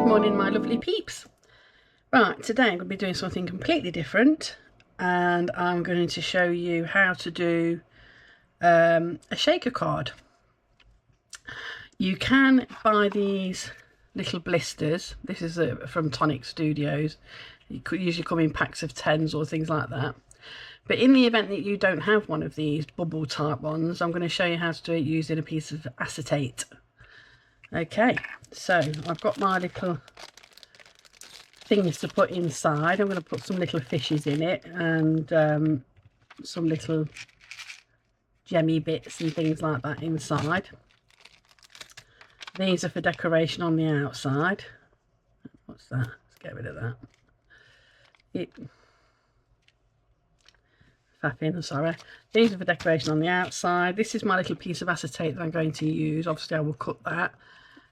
morning, my lovely peeps. Right, today I'm going to be doing something completely different, and I'm going to show you how to do a shaker card. You can buy these little blisters. This is from Tonic Studios. You could usually come in packs of 10s or things like that. But in the event that you don't have one of these bubble type ones, I'm going to show you how to do it using a piece of acetate. Okay, so I've got my little things to put inside. I'm going to put some little fishes in it and some little gemmy bits and things like that inside. These are for decoration on the outside. What's that? Let's get rid of that. Fapping, sorry. These are for decoration on the outside. This is my little piece of acetate that I'm going to use. Obviously I will cut that.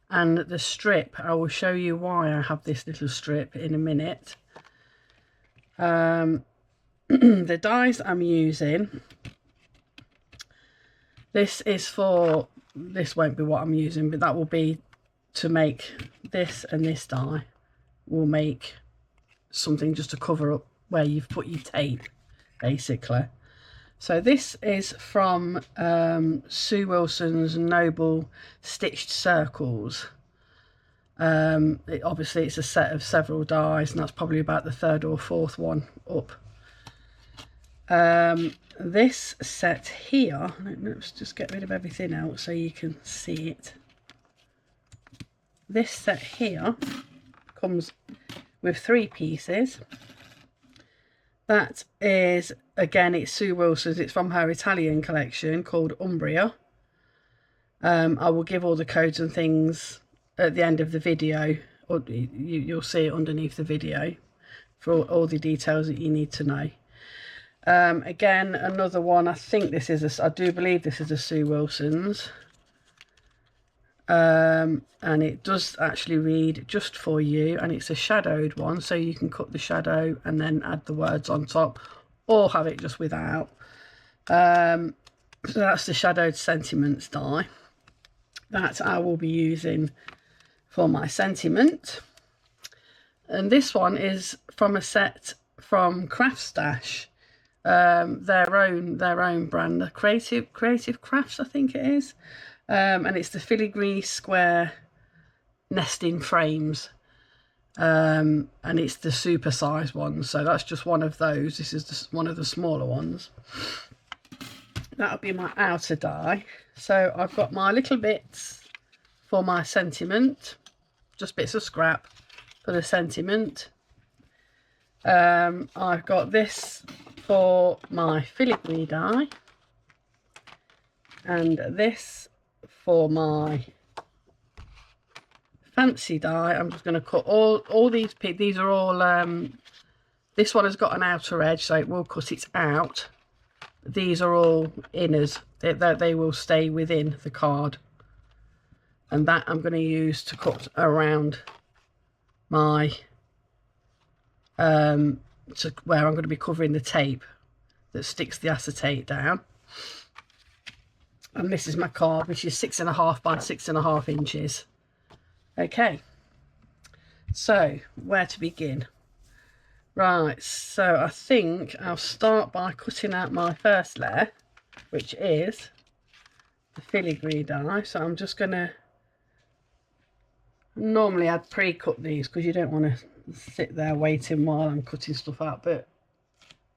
And the strip, I will show you why I have this little strip in a minute. The dies I'm using, this won't be what I'm using, but that will be to make this, and this die will make something just to cover up where you've put your tape, basically. So this is from Sue Wilson's Noble Stitched Circles. Obviously it's a set of several dies, and that's probably about the third or fourth one up. This set here, let's just get rid of everything else so you can see it. This set here comes with 3 pieces. That is, again, it's Sue Wilson's. It's from her Italian collection called Umbria. I will give all the codes and things at the end of the video, or you'll see it underneath the video for all the details that you need to know. Again, another one. I think this is I do believe this is a Sue Wilson's. And it does actually read Just For You, and it's a shadowed one, so you can cut the shadow and then add the words on top, or have it just without. So that's the shadowed sentiments die that I will be using for my sentiment. And this one is from a set from Craft Stash, their own brand, the Creative Crafts, I think it is. And it's the filigree square nesting frames, and it's the super size ones, so that's just one of those. This is one of the smaller ones. That'll be my outer die. So I've got my little bits for my sentiment, just bits of scrap for the sentiment. I've got this for my filigree die, and this for my fancy die. I'm just going to cut all these are all this one has got an outer edge, so it will cut it out. These are all inners. They will stay within the card, and that I'm going to use to cut around my to where I'm going to be covering the tape that sticks the acetate down. And this is my card, which is 6.5 by 6.5 inches. Okay, so where to begin? Right, so I think I'll start by cutting out my first layer, which is the filigree die. So I'm just going to, normally I'd pre-cut these because you don't want to sit there waiting while I'm cutting stuff out, but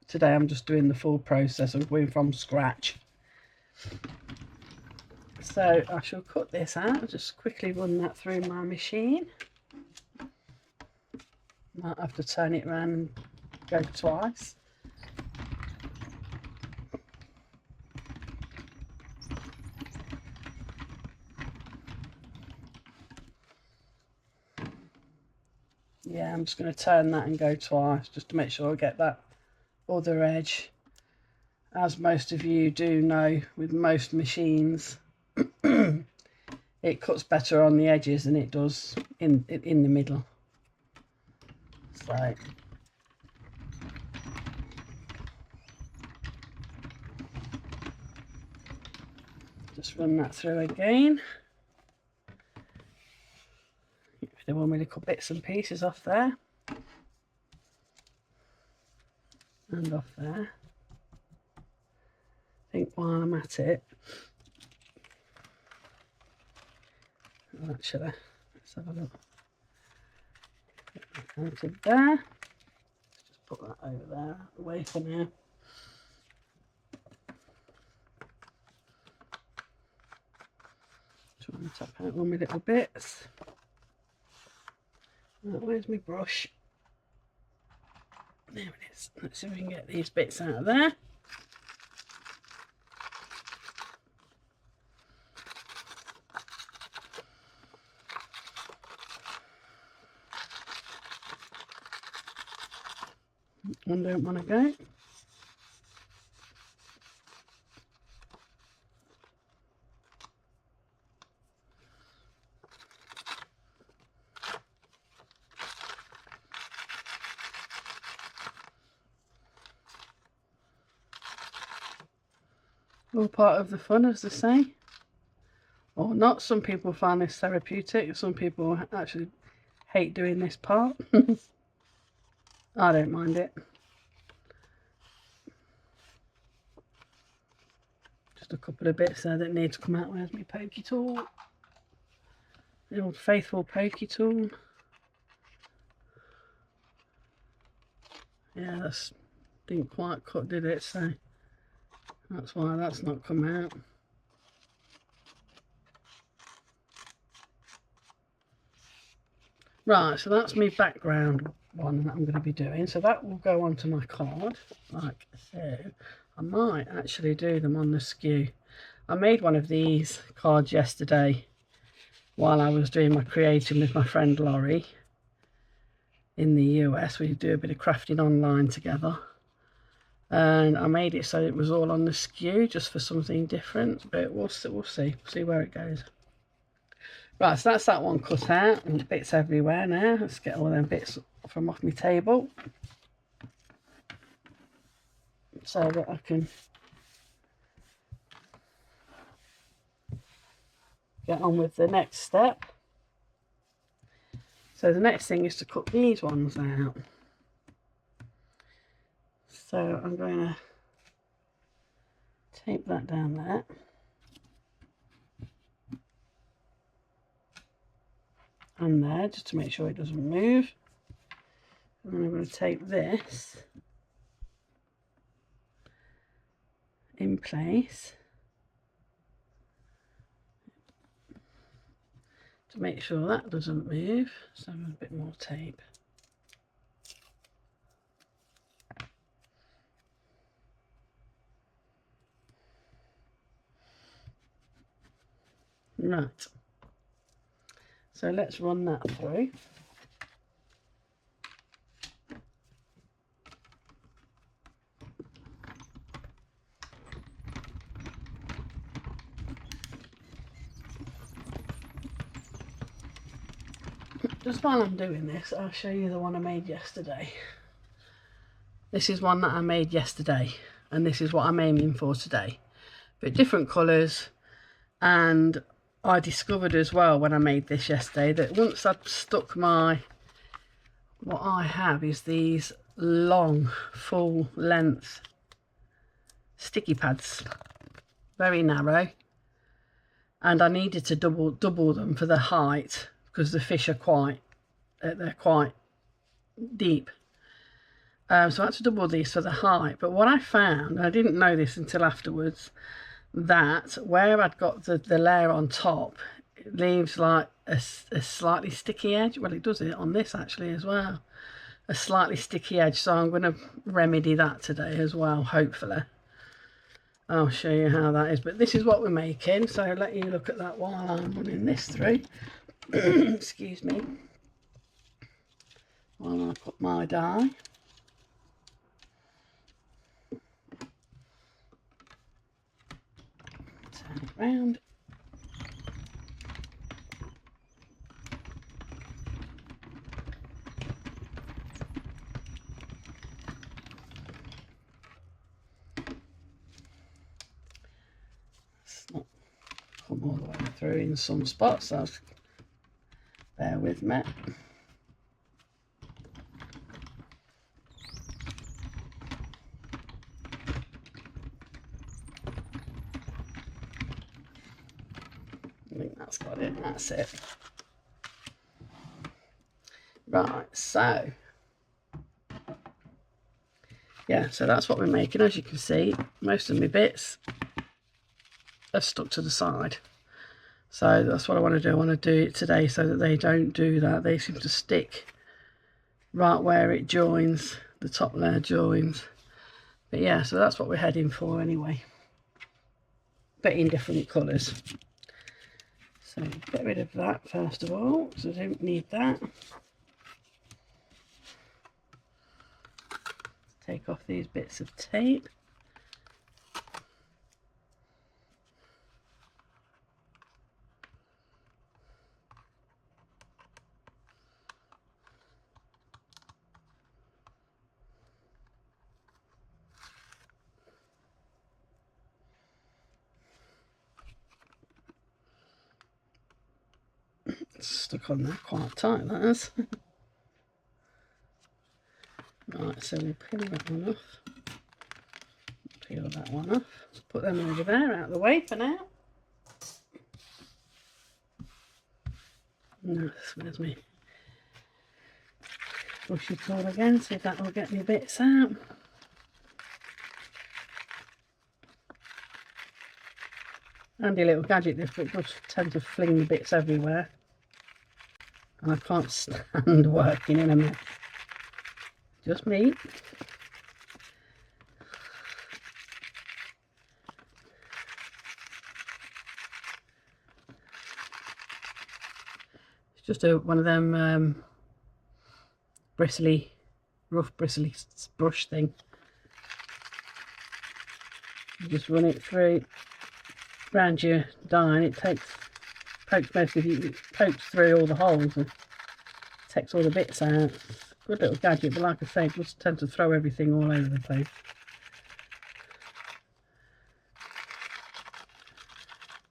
today I'm just doing the full process of going from scratch. So I shall cut this out. I'll just quickly run that through my machine. Might have to turn it around and go twice. Yeah, I'm just going to turn that and go twice just to make sure I get that other edge. As most of you do know, with most machines, it cuts better on the edges than it does in the middle. So just run that through again. Get rid do all my little bits and pieces off there and off there. I think while I'm at it, actually, let's have a look. Out of there. Let's just put that over there, away for now. Trying to tap out all my little bits. Right, where's my brush? There it is. Let's see if we can get these bits out of there. One don't want to go. All part of the fun, as they say, or not. Some people find this therapeutic, some people actually hate doing this part. I don't mind it. Just a couple of bits there that need to come out. Where's my Pokey Tool? The old faithful Pokey Tool. Yeah, that's didn't quite cut, did it? So that's why that's not come out. Right, so that's my background one that I'm going to be doing. So that will go onto my card, like so. I might actually do them on the skew. I made one of these cards yesterday while I was doing my creating with my friend Laurie in the US. We do a bit of crafting online together. And I made it so it was all on the skew, just for something different, but we'll see where it goes. Right, so that's that one cut out, and bits everywhere now. Let's get all them bits from off my table so that I can get on with the next step. So the next thing is to cut these ones out. So I'm going to tape that down there. And there, just to make sure it doesn't move. And then I'm going to tape this in place to make sure that doesn't move. So a bit more tape. Right. So let's run that through. Just while I'm doing this, I'll show you the one I made yesterday. This is one that I made yesterday, and this is what I'm aiming for today. But different colours, and I discovered as well when I made this yesterday that once I'd stuck what I have is these long full length sticky pads, very narrow, and I needed to double them for the height because the fish are they're quite deep. So I had to double these for the height. But what I found, and I didn't know this until afterwards, that where I'd got the layer on top, it leaves like a slightly sticky edge. Well, it does it on this actually as well, a slightly sticky edge. So I'm going to remedy that today as well, hopefully. I'll show you how that is, but this is what we're making, so I'll let you look at that while I'm running this through. Excuse me, while I put my dye. Turn it round. It's not come all the way through in some spots, so bear with me. I think that's got it, that's it. Right, so yeah, so that's what we're making. As you can see, most of my bits are stuck to the side. So that's what I want to do. I want to do it today so that they don't do that. They seem to stick right where it joins, the top layer joins. But yeah, so that's what we're heading for anyway. But in different colours. So get rid of that first of all, because I don't need that. Take off these bits of tape. It's stuck on there quite tight, that is. Right, so we'll peel that one off. Peel that one off. Put them over there, out of the way for now. No, where's me brushy tool again, see if that will get me bits out. Handy little gadget, this, but it does tend to fling the bits everywhere. And I can't stand working in a mess. Just me. It's just one of them bristly, rough bristly brush thing. You just run it through around your die, and it pokes through all the holes and takes all the bits out. Good little gadget, but like I say, it does tend to throw everything all over the place.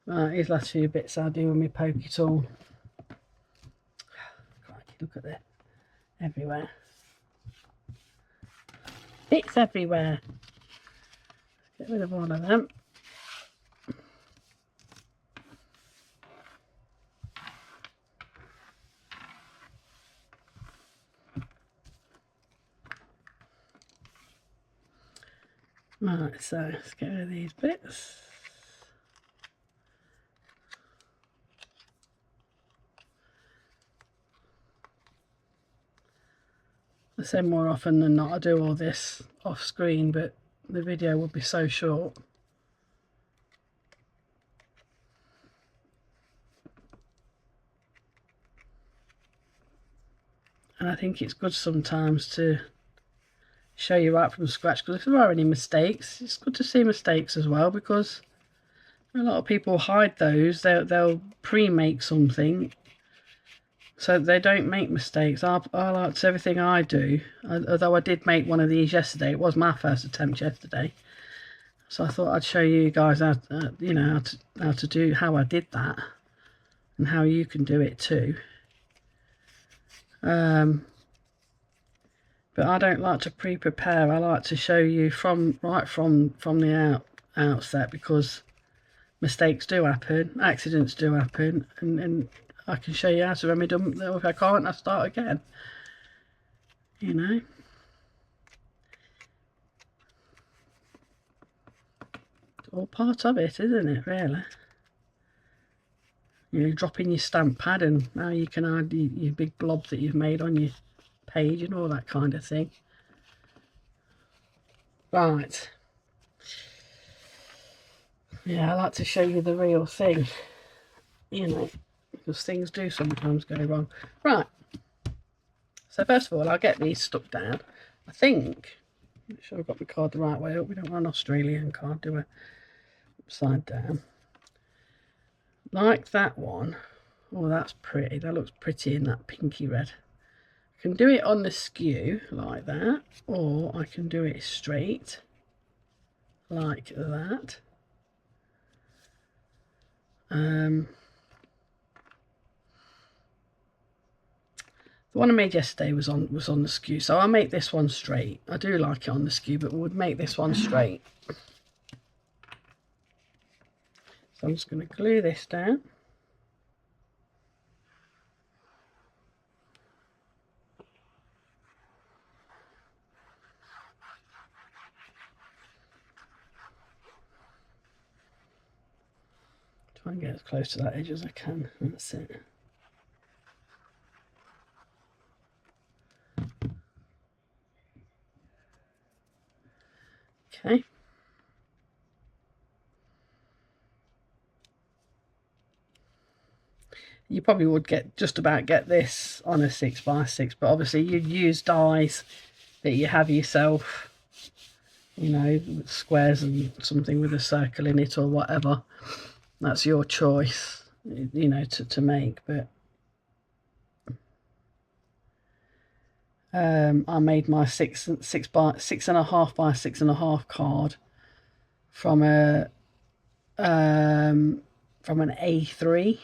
Right, these last few bits I'll do with my Pokey Tool. Crikey, look at that. Everywhere. Bits everywhere. Let's get rid of all of them. Right, so let's get rid of these bits. I say more often than not I do all this off screen, but the video would be so short. And I think it's good sometimes to show you right from scratch, because if there are any mistakes, it's good to see mistakes as well, because a lot of people hide those. They'll pre-make something so they don't make mistakes. I like to everything I do, although I did make one of these yesterday. It was my first attempt yesterday, so I thought I'd show you guys how you know, how I did that and how you can do it too. But I don't like to pre-prepare. I like to show you right from the outset, because mistakes do happen, accidents do happen, and I can show you how to remedy them. If I can't, I start again. You know. It's all part of it, isn't it, really? You know, dropping your stamp pad and how you can hide your big blobs that you've made on your page and all that kind of thing. Right. Yeah, I like to show you the real thing, you know, because things do sometimes go wrong. Right. So first of all, I'll get these stuck down. I think, make sure I've got my card the right way up. We don't want an Australian card, do we? Upside down. Like that one. Oh, that's pretty. That looks pretty in that pinky red. I can do it on the skew like that, or I can do it straight like that. The one I made yesterday was on the skew, so I'll make this one straight. I do like it on the skew, but we would make this one straight. So I'm just going to glue this down. Try and get as close to that edge as I can. That's it. Okay. You probably would just about get this on a 6x6, but obviously you'd use dies that you have yourself, you know, squares and something with a circle in it or whatever. That's your choice, you know, to make. But I made my 6.5 by 6.5 card from an A3,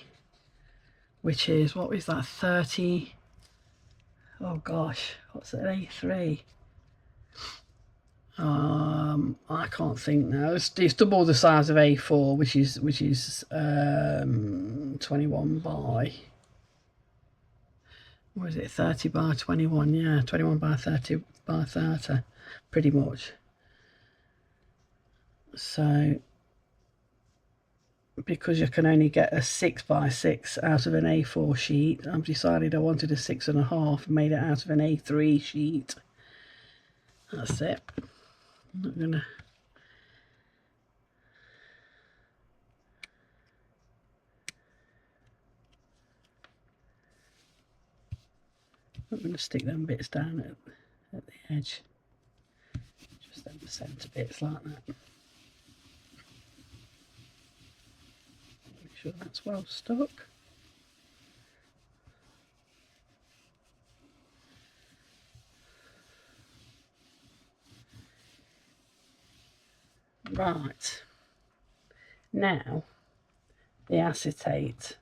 which is, what is that, 30, oh gosh, what's an A3? I can't think now. It's double the size of A4, which is 21 by, what is it, 30 by 21? Yeah, 21 by 30 by 30, pretty much. So because you can only get a 6x6 out of an A4 sheet, I've decided I wanted a 6.5 and made it out of an A3 sheet. That's it. I'm not gonna stick them bits down at the edge, just them centre bits like that. Make sure that's well stuck. Right, now the acetate.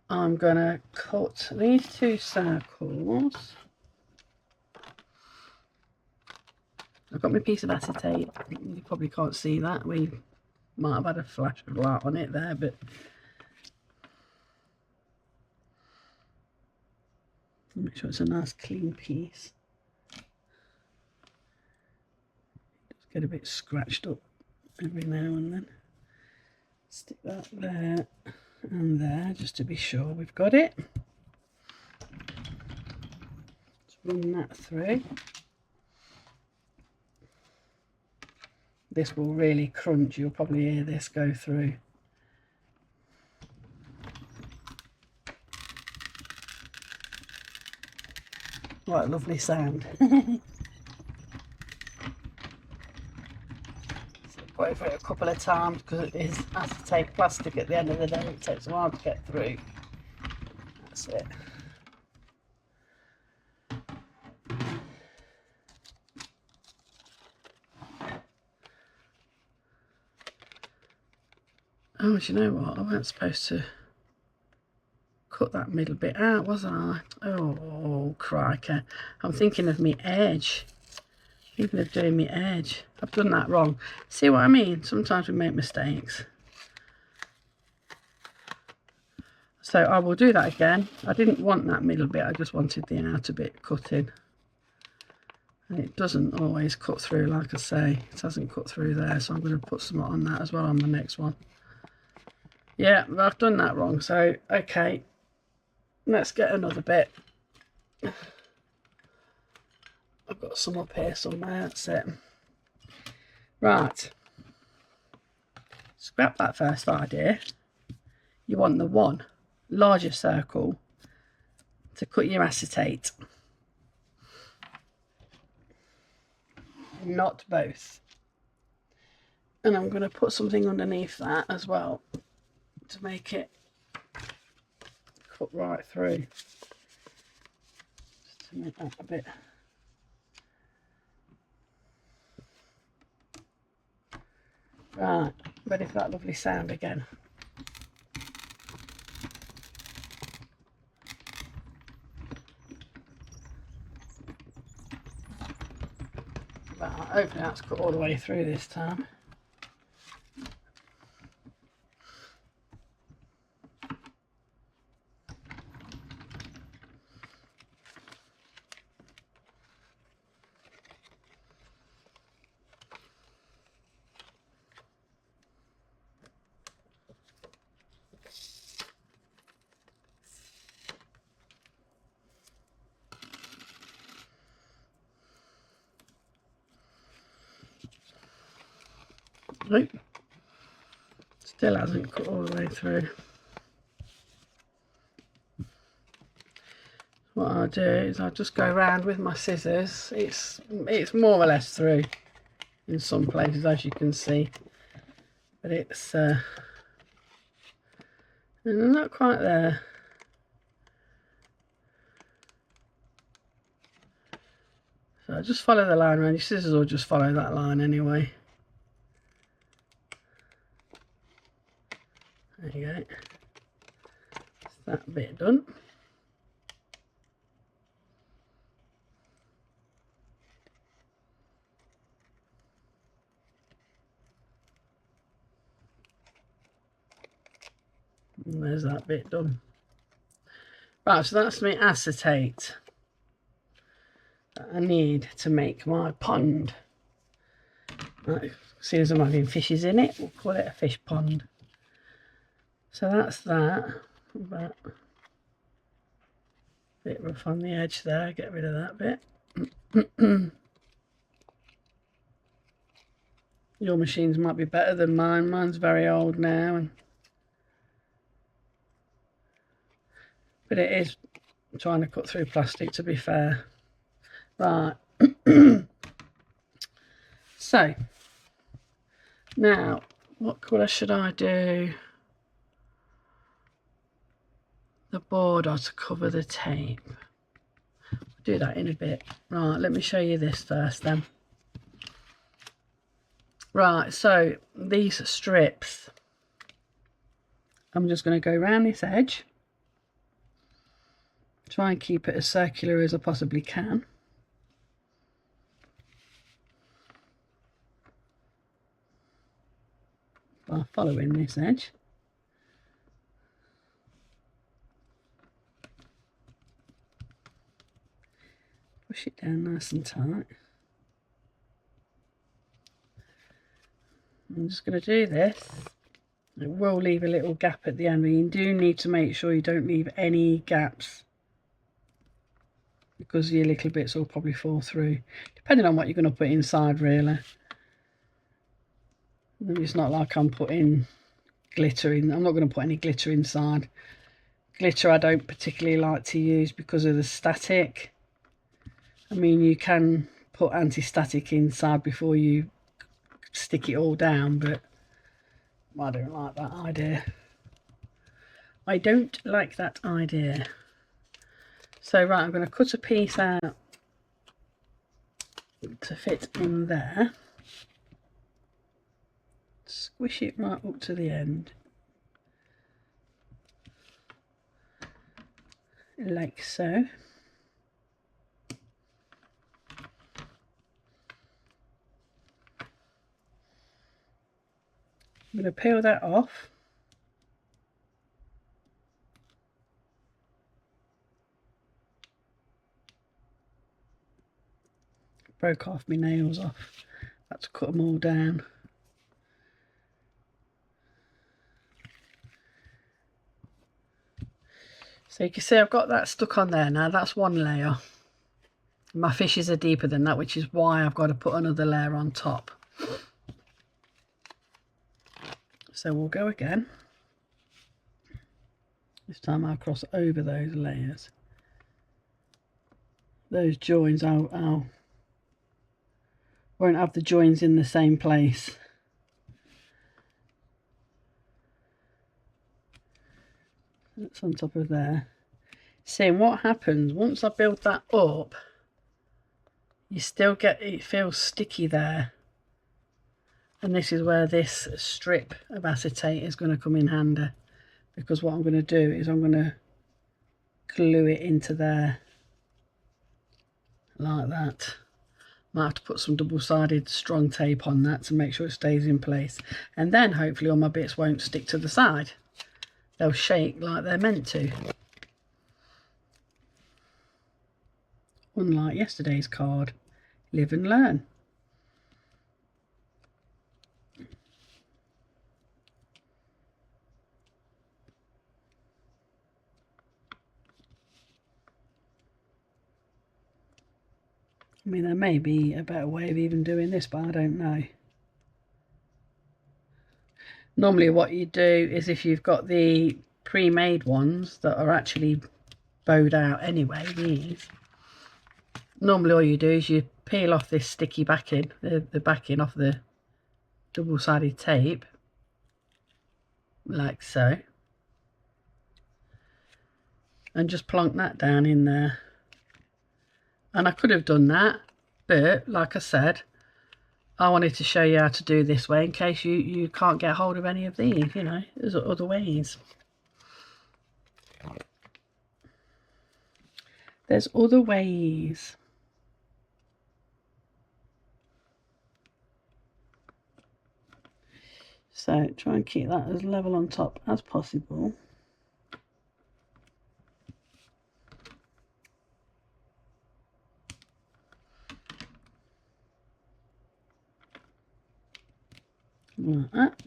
I'm going to cut these two circles. I've got my piece of acetate. You probably can't see that. We might have had a flash of light on it there, but make sure it's a nice clean piece. Just get a bit scratched up every now and then. Stick that there and there just to be sure we've got it. Let's run that through. This will really crunch. You'll probably hear this go through. What a lovely sound. Put it through a couple of times because it is acetate plastic at the end of the day. It takes a while to get through. That's it. Oh, do you know what? I weren't supposed to cut that middle bit out, wasn't I? Oh, crikey. I'm thinking of me edge. Thinking of doing me edge. I've done that wrong. See what I mean? Sometimes we make mistakes. So I will do that again. I didn't want that middle bit. I just wanted the outer bit cut in. And it doesn't always cut through, like I say. It hasn't cut through there, so I'm going to put some on that as well on the next one. Yeah, I've done that wrong. So, okay. Let's get another bit. I've got some up here somewhere, that's it. Right. Scrap that first idea. You want the one larger circle to cut your acetate. Not both. And I'm going to put something underneath that as well to make it cut right through. Just to make that a bit. Right, ready for that lovely sound again. But hopefully that's cut all the way through this time. Nope. Still hasn't cut all the way through. What I'll do is I'll just go around with my scissors. It's more or less through in some places, as you can see, but it's not quite there. So just follow the line around. Your scissors will just follow that line anyway. There you go. That's that bit done. And there's that bit done. Right, so that's my acetate that I need to make my pond. Right, see, as I'm having fishes in it, we'll call it a fish pond. So that's that. But a bit rough on the edge there, get rid of that bit. Your machines might be better than mine. Mine's very old now, but it is trying to cut through plastic, to be fair. Right. So now, what colour should I do the border to cover the tape? I'll do that in a bit. Right, let me show you this first then. Right, so these strips, I'm just going to go around this edge, try and keep it as circular as I possibly can. By following this edge. Push it down nice and tight. I'm just going to do this. It will leave a little gap at the end, but you do need to make sure you don't leave any gaps, because your little bits will probably fall through, depending on what you're going to put inside, really. It's not like I'm putting glitter in. I'm not going to put any glitter inside. Glitter I don't particularly like to use because of the static. I mean, you can put anti-static inside before you stick it all down, but I don't like that idea. I don't like that idea. So right, I'm going to cut a piece out to fit in there. Squish it right up to the end, like so. I'm going to peel that off. Broke off my nails off. Had to cut them all down. So you can see I've got that stuck on there now. That's one layer. My fishes are deeper than that, which is why I've got to put another layer on top. So we'll go again. This time I'll cross over those layers. Those joins, I'll won't have the joins in the same place. That's on top of there. Seeing what happens once I build that up, you still get, it feels sticky there, and this is where this strip of acetate is going to come in handy, because what I'm going to do is I'm going to glue it into there like that. Might have to put some double-sided strong tape on that to make sure it stays in place. And then hopefully all my bits won't stick to the side. They'll shake like they're meant to. Unlike yesterday's card, live and learn. I mean, there may be a better way of even doing this, but I don't know. Normally what you do is, if you've got the pre-made ones that are actually bowed out anyway, these, normally all you do is you peel off this sticky backing, the backing off the double-sided tape, like so, and just plonk that down in there. And I could have done that, but like I said, I wanted to show you how to do this way in case you can't get hold of any of these, you know, there's other ways. There's other ways. So try and keep that as level on top as possible. Like that.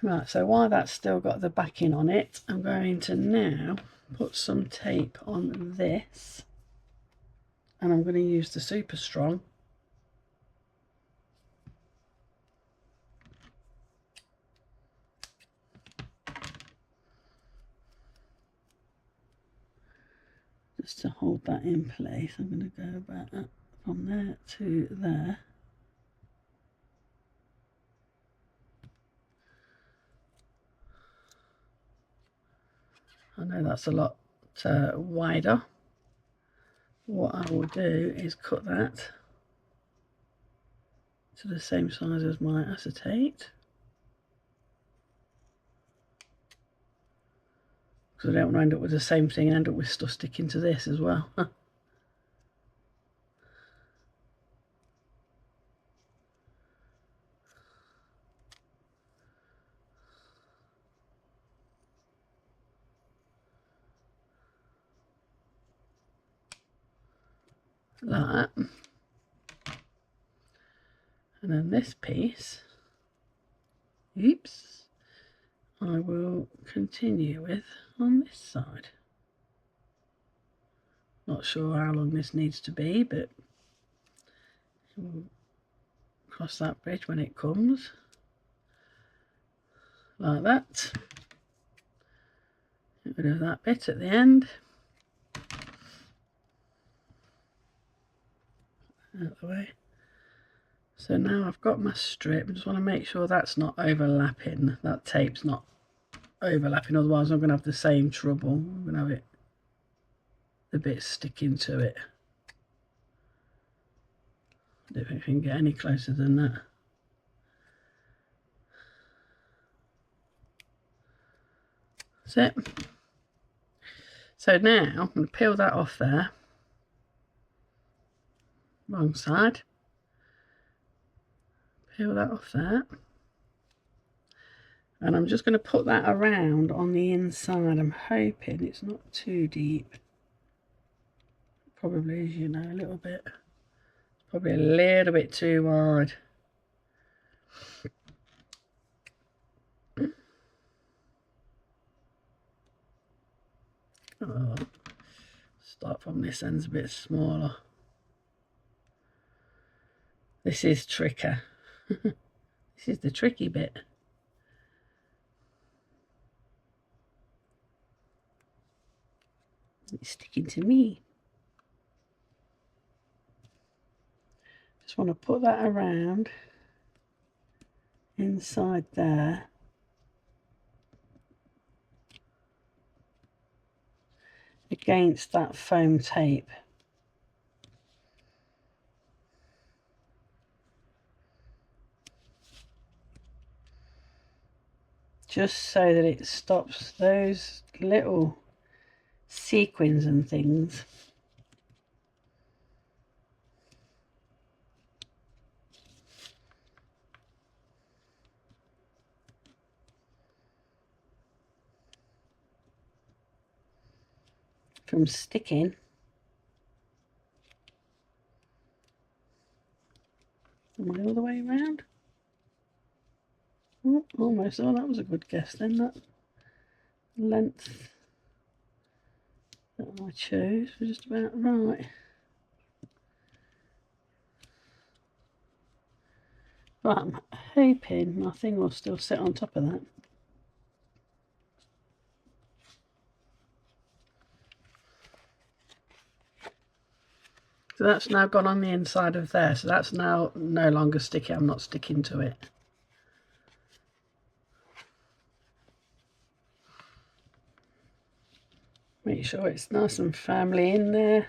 Right, so while that's still got the backing on it, I'm going to now put some tape on this, and I'm going to use the Super Strong. Just to hold that in place. I'm going to go back from there to there. I know that's a lot wider. What I will do is cut that to the same size as my acetate, because I don't want to end up with the same thing and end up with stuff sticking to this as well. Like that. And then this piece, oops, I will continue with on this side. Not sure how long this needs to be, but we'll cross that bridge when it comes. Like that. Get rid of that bit at the end. Out of the way. So now I've got my strip. I just want to make sure that's not overlapping. That tape's not overlapping, otherwise I'm going to have the same trouble. I'm going to have the bits sticking to it. I don't think we can get any closer than that. That's it. So now I'm going to peel that off there. Wrong side. Peel that off there. And I'm just going to put that around on the inside. I'm hoping it's not too deep. Probably is, you know, a little bit. Probably a little bit too wide. Oh, start from this end's a bit smaller. This is tricky. This is the tricky bit. It's sticking to me. Just want to put that around inside there. Against that foam tape. Just so that it stops those little sequins and things from sticking. Am I all the way around? Oh, almost. Oh, that was a good guess then. That length that I chose was just about right. But I'm hoping my thing will still sit on top of that. So that's now gone on the inside of there. So that's now no longer sticky. I'm not sticking to it. Make sure it's nice and firmly in there.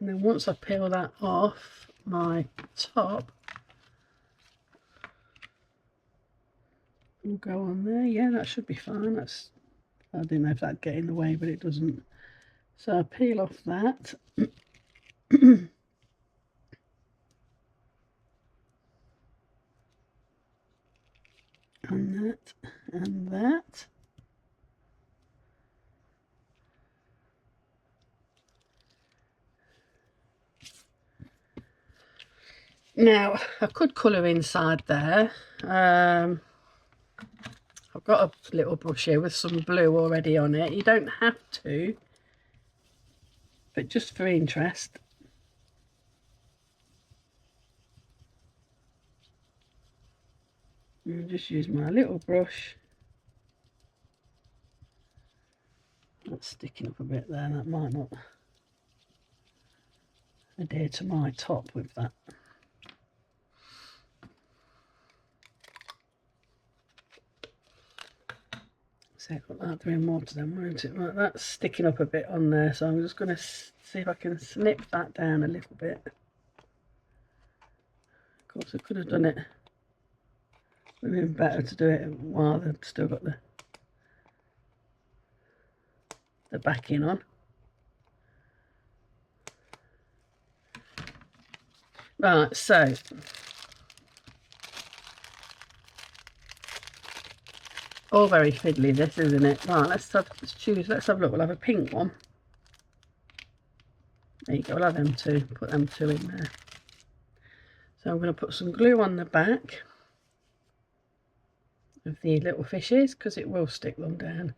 And then once I peel that off my top, will go on there. Yeah, that should be fine. That's, I didn't know if that'd get in the way, but it doesn't. So I peel off that. And that, and that. Now, I could colour inside there. I've got a little brush here with some blue already on it. You don't have to, but just for interest. I'll just use my little brush. That's sticking up a bit there. That might not adhere to my top with that. So that'll doing more to them, won't it? Right, that's sticking up a bit on there, so I'm just going to see if I can snip that down a little bit. Of course, I could have done it. It would have been better to do it while I've still got the backing on. Right, so all very fiddly this, isn't it? Right, let's have a look. We'll have a pink one. There you go, we'll have them two. Put them two in there. So I'm going to put some glue on the back of the little fishes because it will stick them down.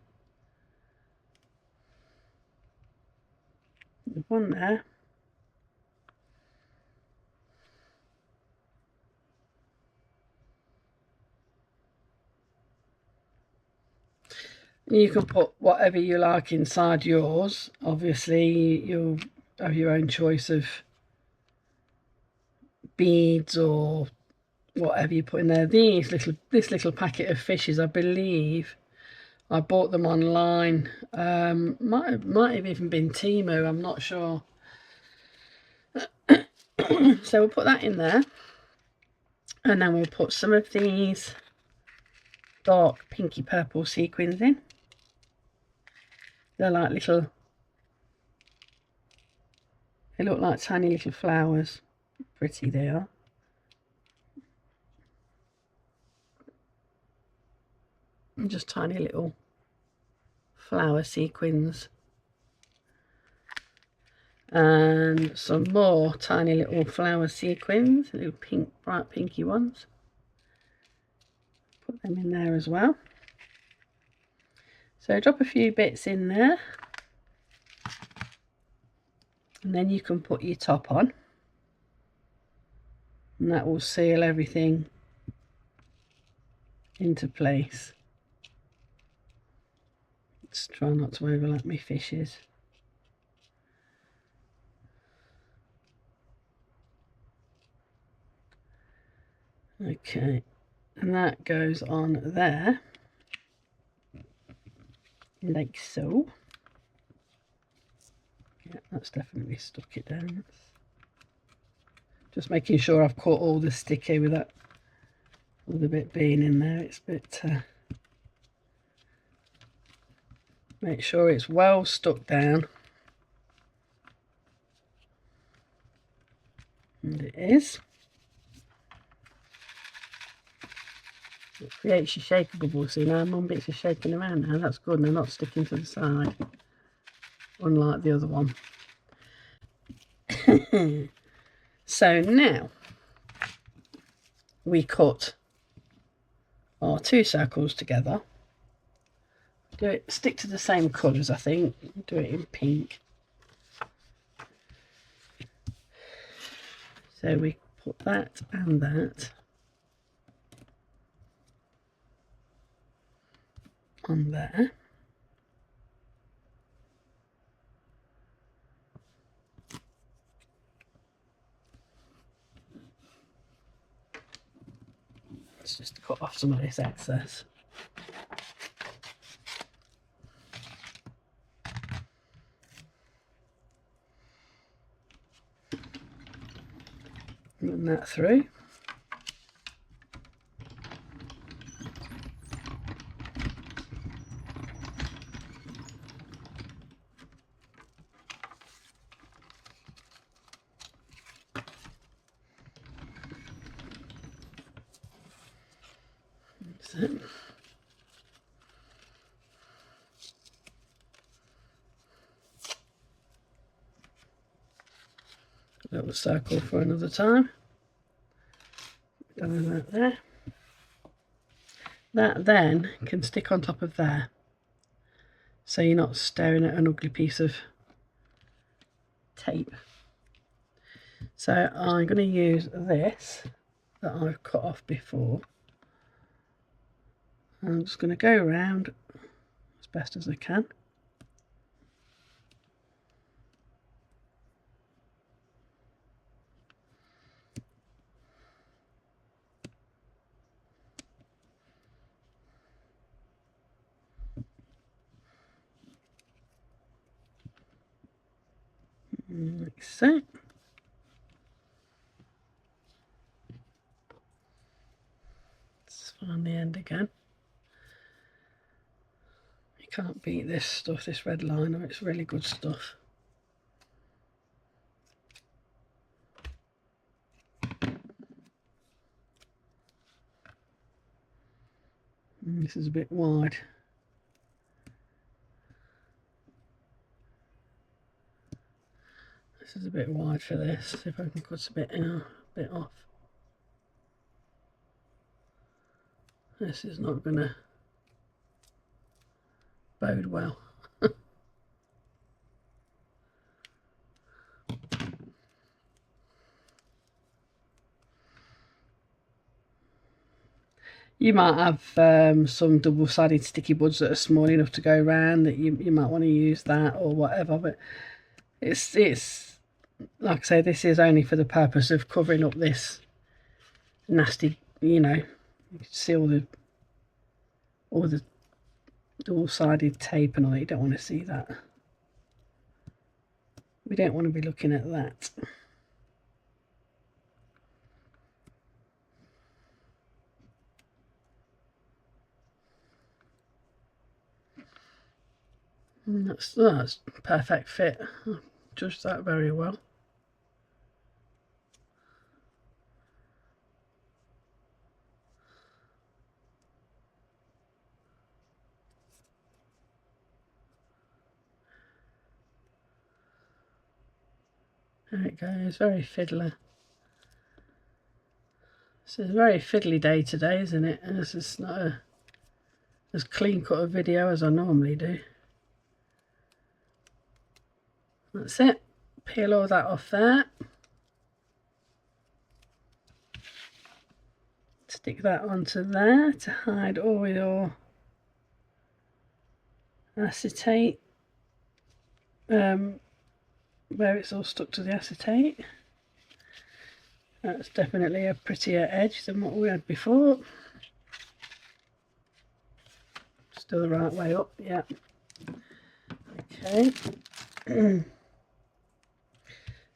One there. You can put whatever you like inside yours. Obviously, you'll have your own choice of beads or whatever you put in there. This little packet of fishes, I believe I bought them online. Might have even been Temu, I'm not sure. So we'll put that in there, and then we'll put some of these dark pinky purple sequins in. They're like little, they look like tiny little flowers. Pretty they are. And just tiny little flower sequins. And some more tiny little flower sequins, little pink, bright pinky ones. Put them in there as well. So drop a few bits in there, and then you can put your top on, and that will seal everything into place. Let's try not to overlap my fishes. Okay, and that goes on there, like so. Yeah, that's definitely stuck it down. Just making sure I've caught all the sticky with that, with a bit being in there. It's a bit, make sure it's well stuck down. And it is. creates your shaker bubbles. See now, one bits are shaking around now. That's good, and they're not sticking to the side, unlike the other one. So now we cut our 2 circles together. Stick to the same colours, I think. Do it in pink. So we put that and that on there. Let's just cut off some of this excess. Run that through. That's it. Little circle for another time. Done that there. That then can stick on top of there, so you're not staring at an ugly piece of tape. So I'm going to use this that I've cut off before. I'm just going to go around as best as I can. Like so. Let's find the end again. You can't beat this stuff, this red liner, it's really good stuff. This is a bit wide. This is a bit wide for this. See if I can cut a bit off. This is not going to bode well. You might have some double-sided sticky buds that are small enough to go around, that you might want to use that or whatever, but it's like I say, this is only for the purpose of covering up this nasty, you can see all the double-sided tape and all that. You don't want to see that. We don't want to be looking at that. And that's perfect fit. I've judged that very well. There it goes, very fiddler. This is a very fiddly day today, isn't it? And this is not as clean cut a video as I normally do. That's it. Peel all that off there. Stick that onto there to hide all your acetate. Where it's all stuck to the acetate. That's definitely a prettier edge than what we had before. Still the right way up, yeah. Okay.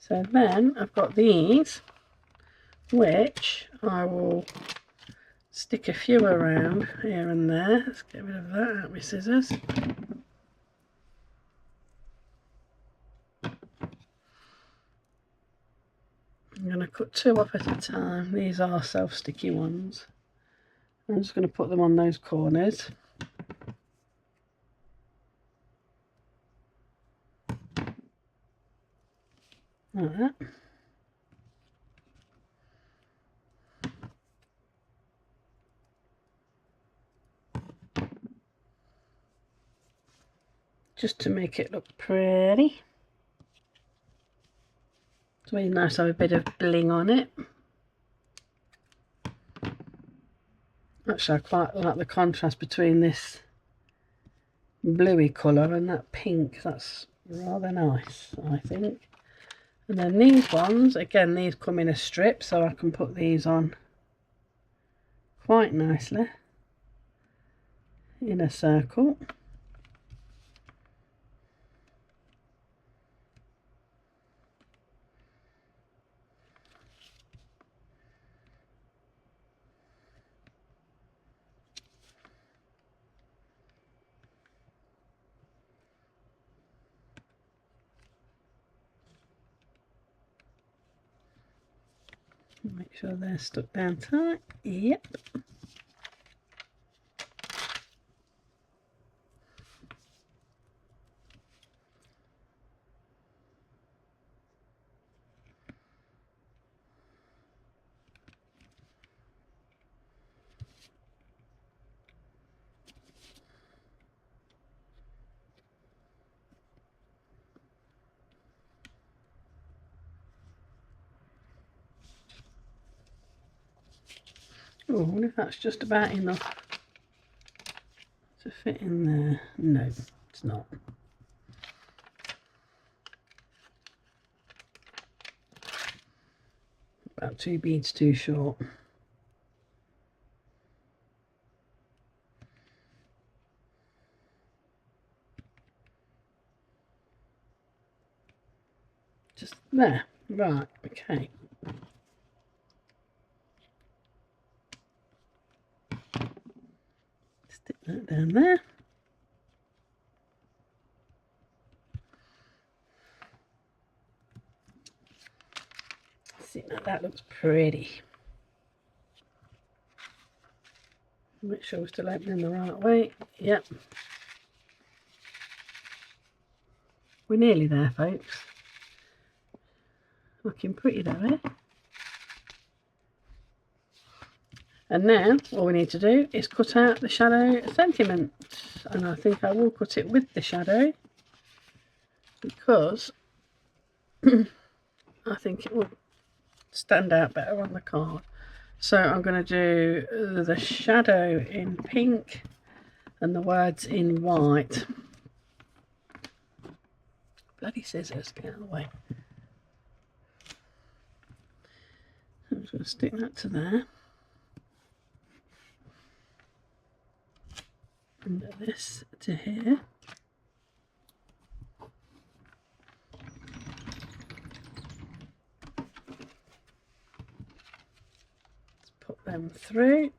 So then I've got these, which I will stick a few around here and there. Let's get rid of that out with scissors. I'm going to cut 2 off at a time. These are self-sticky ones. I'm just going to put them on those corners. Like that. Just to make it look pretty. It's really nice to have a bit of bling on it. Actually, I quite like the contrast between this bluey colour and that pink. That's rather nice, I think. And then these ones, again, these come in a strip, so I can put these on quite nicely in a circle. Make sure they're stuck down tight. Yep. Oh, I wonder if that's just about enough to fit in there. No, it's not. About 2 beads too short. Just there. Right, okay. Stick that down there. See, now that looks pretty. Make sure we're still opening the right way. Yep. We're nearly there, folks. Looking pretty though, eh? And now all we need to do is cut out the shadow sentiment, and I think I will cut it with the shadow because I think it will stand out better on the card. So I'm going to do the shadow in pink and the words in white. Bloody scissors, get out of the way. I'm just going to stick that to there. And this to here. Let's put them through.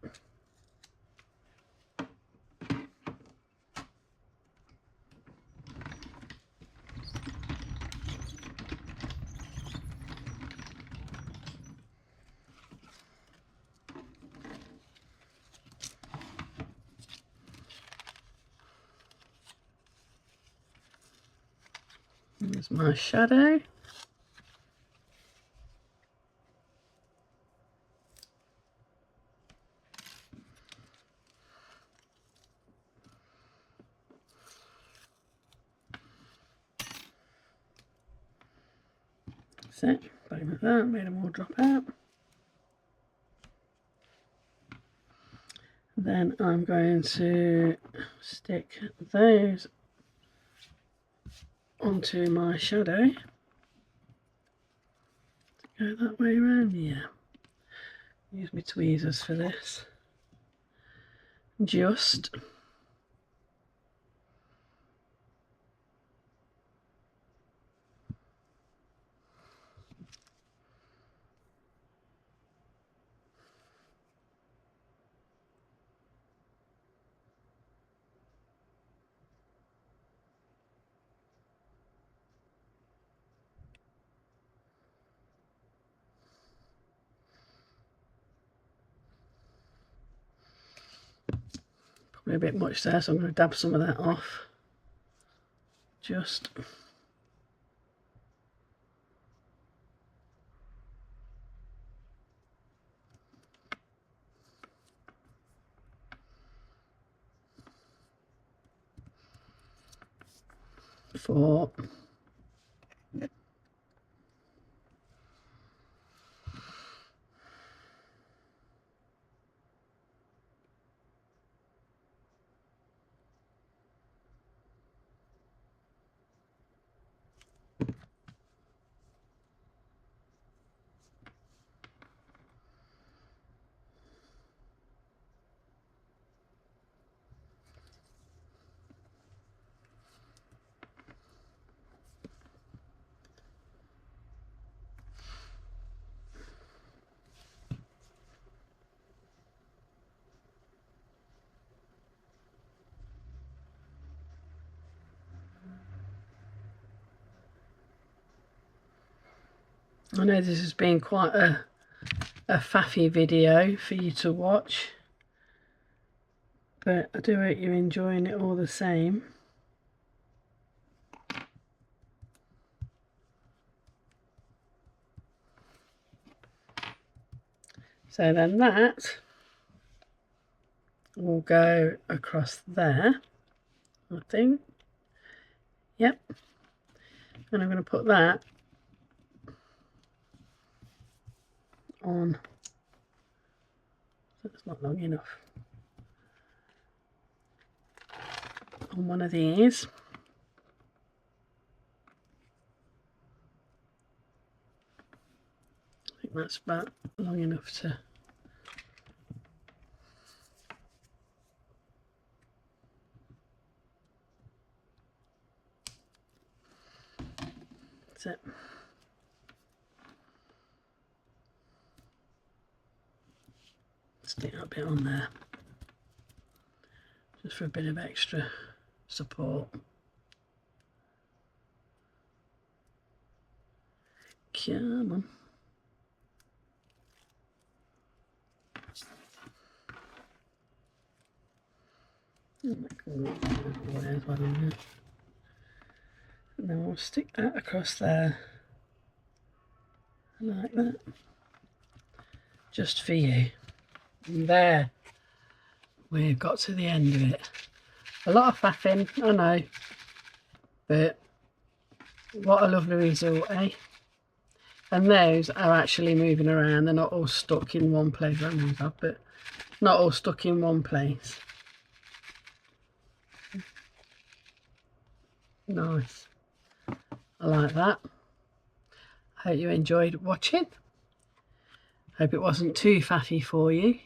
There's my shadow. So, bang like that, made them all drop out. Then I'm going to stick those onto my shadow. Go that way around, yeah. Use my tweezers for this. Just. a bit much there, so I'm going to dab some of that off. Just. For I know this has been quite a faffy video for you to watch, but I do hope you're enjoying it all the same. So then that will go across there, I think. Yep. And I'm going to put that on. That's not long enough. On one of these. I think that's about long enough to. That's it. Stick that bit on there, just for a bit of extra support. Come on. And then we'll stick that across there, like that, just for you. And there, we've got to the end of it. A lot of faffing, I know, but what a lovely result, eh? And those are actually moving around. They're not all stuck in one place. I move up, but not all stuck in one place. Nice. I like that. I hope you enjoyed watching. Hope it wasn't too faffy for you.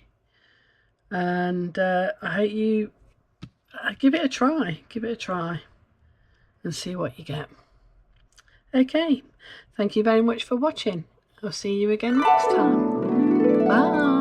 And I hope you give it a try. Give it a try and see what you get. Okay. Thank you very much for watching. I'll see you again next time. Bye.